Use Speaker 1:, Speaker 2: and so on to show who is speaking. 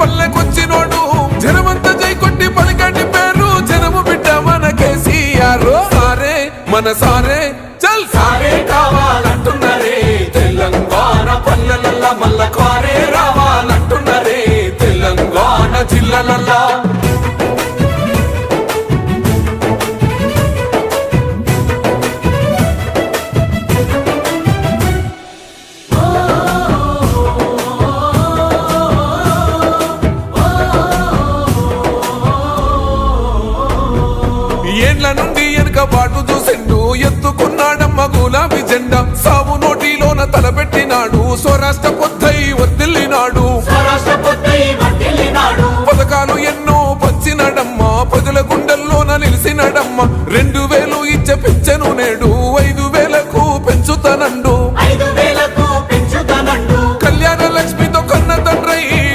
Speaker 1: పల్లెకొచ్చినోడు జనమంతా జై కొట్టి పలికండి పేరు జనము బిడ్డ మన కేసీఆర్ సారే మన సారే చల్ సారే కావాలంటున్నరే తెలంగాణ పల్లెలల్లా మల్ల కారే రావాలంటున్నరే తెలంగాణ జిల్లాలల్లా ఏండ్ల నుండి వెనుక బాటు చూసిండు ఎత్తుకున్నాడమ్మ గులాబీ జెండా సావు నోటిలోన తలపెట్టినాడు స్వరాష్ట్ర పొద్దై వర్దిల్లినాడు పథకాలు ఎన్నో పంచినాడమ్మ ప్రజల గుండెల్లోన నిలిచినాడమ్మ 2000 ఇచ్చే పింఛను